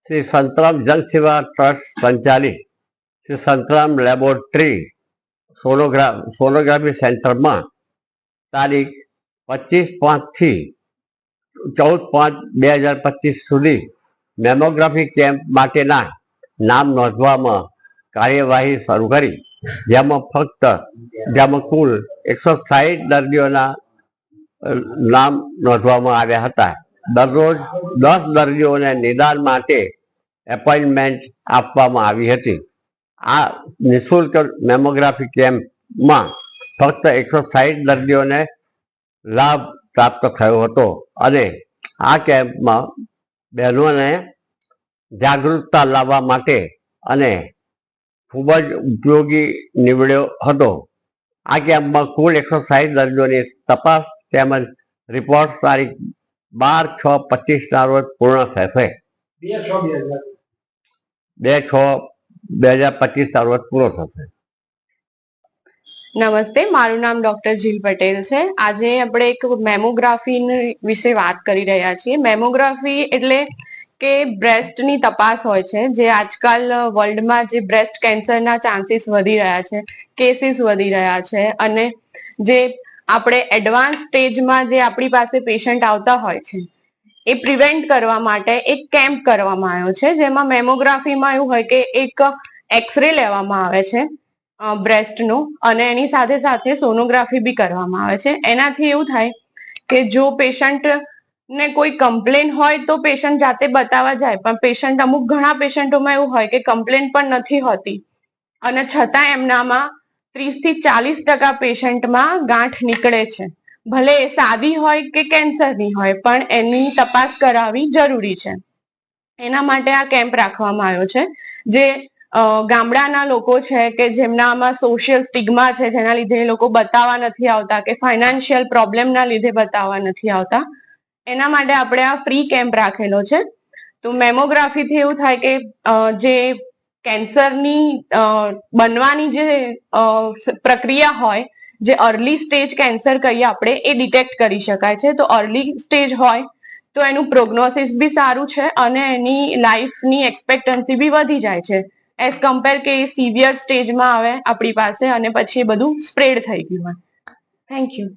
શ્રી સંતરામ જન સેવા ટ્રસ્ટ સંચાલિત શ્રી સંતરામ લેબોરેટરી સોનોગ્રાફી સેન્ટરમાં તારીખ 25/5 થી 14/5/2025 સુધી મેમોગ્રાફી કેમ્પ માટેના નામ નોંધવામાં કાર્યવાહી શરૂ કરી, જેમાં કુલ 160 દર્દીઓના નામ નોંધવામાં આવ્યા હતા. દરરોજ 10 દર્દીઓને નિદાન માટે એપોઇન્ટમેન્ટ આપવામાં આવી હતી. આ નિઃશુલ્ક મેમોગ્રાફી કેમ્પમાં ફક્ત 160 દર્દીઓને લાભ પ્રાપ્ત થયો હતો અને આ કેમ્પમાં બહેનોને જાગૃતતા લાવવા માટે અને ખૂબ જ ઉપયોગી નીવડ્યો હતો. આ કેમ્પમાં કુલ 160 દર્દીઓની તપાસ તેમજ રિપોર્ટ તારીખ 12/6/25 રોજ પૂર્ણ થશે. 2/6/2025 રોજ પૂરો થશે. નમસ્તે, મારું નામ ડોક્ટર જીલ પટેલ છે. આજે આપણે એક મેમોગ્રાફી વિશે વાત કરી રહ્યા છીએ. મેમોગ્રાફી એટલે કે બ્રેસ્ટની તપાસ હોય છે, જે આજકાલ વર્લ્ડમાં જે બ્રેસ્ટ કેન્સરના ચાન્સીસ વધી રહ્યા છે, કેસીસ વધી રહ્યા છે, અને જે આપણે એડવાન્સ સ્ટેજમાં જે આપણી પાસે પેશન્ટ આવતા હોય છે એ પ્રિવેન્ટ કરવા માટે એક કેમ્પ કરવામાં આવ્યો છે, જેમાં મેમોગ્રાફીમાં એવું હોય કે એક એક્સરે લેવામાં આવે છે બ્રેસ્ટનો, અને એની સાથે સાથે સોનોગ્રાફી બી કરવામાં આવે છે. એનાથી એવું થાય કે જો પેશન્ટ ને કોઈ કમ્પ્લેન હોય તો પેશન્ટ જાતે બતાવવા જાય, પણ અમુક ઘણા પેશન્ટોમાં એવું હોય કે કમ્પ્લેન પણ નથી હોતી અને છતાં એમનામાં 30 થી 40% પેશન્ટમાં ગાંઠ નીકળે છે. ભલે એ સાદી હોય કે કેન્સરની હોય, પણ એની તપાસ કરાવવી જરૂરી છે. એના માટે આ કેમ્પ રાખવામાં આવ્યો છે. જે ગામડાના લોકો છે કે જેમનામાં સોશિયલ સ્ટિગ્મા છે, જેના લીધે એ લોકો બતાવવા નથી આવતા, કે ફાઇનાન્શિયલ પ્રોબ્લેમના લીધે બતાવવા નથી આવતા, એના માટે આપણે આ ફ્રી કેમ્પ રાખેલો છે. તો મેમોગ્રાફીથી એવું થાય કે જે કેન્સરની બનવાની જે પ્રક્રિયા હોય, જે અર્લી સ્ટેજ કેન્સર કહીએ આપણે, એ ડિટેક્ટ કરી શકાય છે. તો અર્લી સ્ટેજ હોય તો એનું પ્રોગ્નોસિસ બી સારું છે અને એની લાઈફની એક્સપેક્ટન્સી બી વધી જાય છે, એઝ કમ્પેર કે સિવિયર સ્ટેજમાં આવે આપણી પાસે અને પછી એ બધું સ્પ્રેડ થઈ ગયું હોય. Thank you.